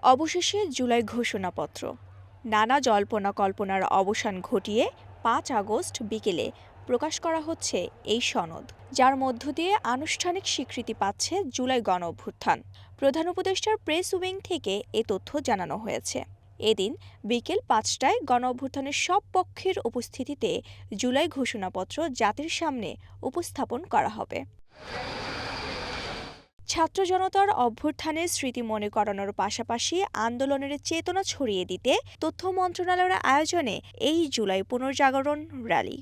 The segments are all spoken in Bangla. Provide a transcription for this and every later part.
অবশেষে জুলাই ঘোষণাপত্র। নানা জল্পনা কল্পনার অবসান ঘটিয়ে ৫ আগস্ট বিকেলে প্রকাশ করা হচ্ছে এই সনদ, যার মধ্য দিয়ে আনুষ্ঠানিক স্বীকৃতি পাচ্ছে জুলাই গণঅভ্যুত্থান। প্রধান উপদেষ্টার প্রেস উইং থেকে এ তথ্য জানানো হয়েছে। এদিন বিকেল ৫টায় গণঅভ্যুত্থানের সব পক্ষের উপস্থিতিতে জুলাই ঘোষণাপত্র জাতির সামনে উপস্থাপন করা হবে। ছাত্র জনতার অভ্যুত্থানের স্মৃতি মনে করানোর পাশাপাশি আন্দোলনের চেতনা ছড়িয়ে দিতে তথ্য মন্ত্রণালয়ের আয়োজনে এই জুলাই পুনর্জাগরণ র্যালি।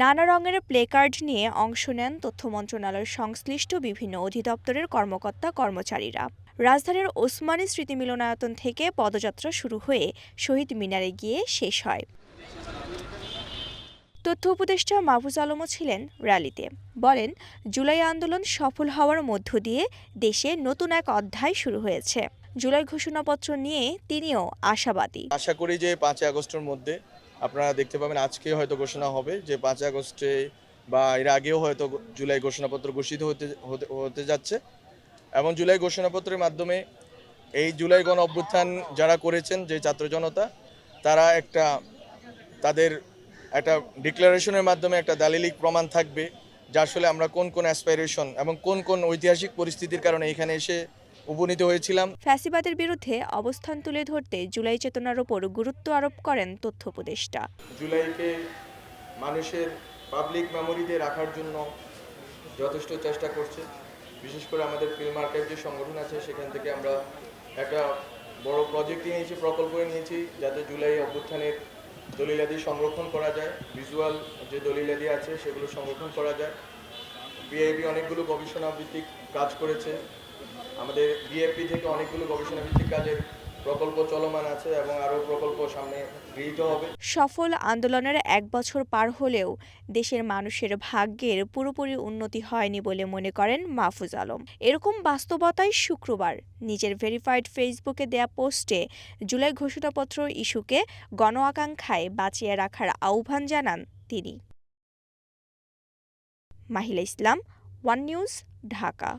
নানা রঙের প্লেকার্ড নিয়ে অংশ নেন তথ্য মন্ত্রণালয়ের সংশ্লিষ্ট বিভিন্ন অধিদপ্তরের কর্মকর্তা কর্মচারীরা। রাজধানীর ওসমানী স্মৃতি মিলনায়তন থেকে পদযাত্রা শুরু হয়ে শহীদ মিনারে গিয়ে শেষ হয়। তথ্য উপদেষ্টা মাহফুজ আলমও ছিলেন র্যালিতে। বলেন, জুলাই আন্দোলন সফল হওয়ার মধ্য দিয়ে দেশে নতুন এক অধ্যায় শুরু হয়েছে। জুলাই ঘোষণাপত্র নিয়ে তিনিও আশাবাদী। আশা করি যে ৫ আগস্টের মধ্যে আপনারা দেখতে পাবেন, আজকে হয়তো ঘোষণা হবে যে ৫ আগস্টে বা এর আগেও হয়তো জুলাই ঘোষণাপত্র ঘোষিত হতে যাচ্ছে। এবং জুলাই ঘোষণাপত্রের মাধ্যমে এই জুলাই গণ অভ্যুত্থান যারা করেছেন, যে ছাত্র জনতা, তারা তাদের একটা ডিক্লারেশনের মাধ্যমে একটা দালিলিক প্রমাণ থাকবে যে আসলে আমরা কোন কোন অ্যাসপাইরেশন এবং কোন কোন ঐতিহাসিক পরিস্থিতির কারণে এখানে এসে উপনীত হয়েছিলাম। ফ্যাসিবাদের বিরুদ্ধে অবস্থান তুলে ধরতে জুলাই চেতনার ওপর গুরুত্ব আরোপ করেন তথ্য উপদেষ্টা। জুলাইকে মানুষের পাবলিক মেমোরিতে রাখার জন্য যথেষ্ট চেষ্টা করছে। বিশেষ করে আমাদের ফিল্ম আর্কাইভ যে সংগঠন আছে, সেখান থেকে আমরা একটা বড় প্রজেক্ট নিয়েছি, প্রকল্প নিয়েছি, যাতে জুলাই অভ্যুত্থানের দলিলাদি সংরক্ষণ করা যায়, ভিজুয়াল যে দলিলাদি আছে সেগুলো সংরক্ষণ করা যায়। বিআইবি অনেকগুলো গবেষণা ভিত্তিক কাজ করেছে, আমাদের বিএফপি থেকে অনেকগুলো গবেষণা ভিত্তিক কাজের প্রকল্প চলমান আছে এবং আরও প্রকল্প সামনে গৃহীত হবে। সফল আন্দোলনের ১ বছর পার হলেও দেশের মানুষের ভাগ্যের পুরোপুরি উন্নতি হয়নি বলে মনে করেন মাহফুজ আলম। এরকম বাস্তবতায় শুক্রবার নিজের ভেরিফাইড ফেসবুকে দেয়া পোস্টে জুলাই ঘোষণাপত্র ইস্যুকে গণ আকাঙ্ক্ষায় বাঁচিয়ে রাখার আহ্বান জানান তিনি। মাহিলা ইসলাম, ওয়ান নিউজ, ঢাকা।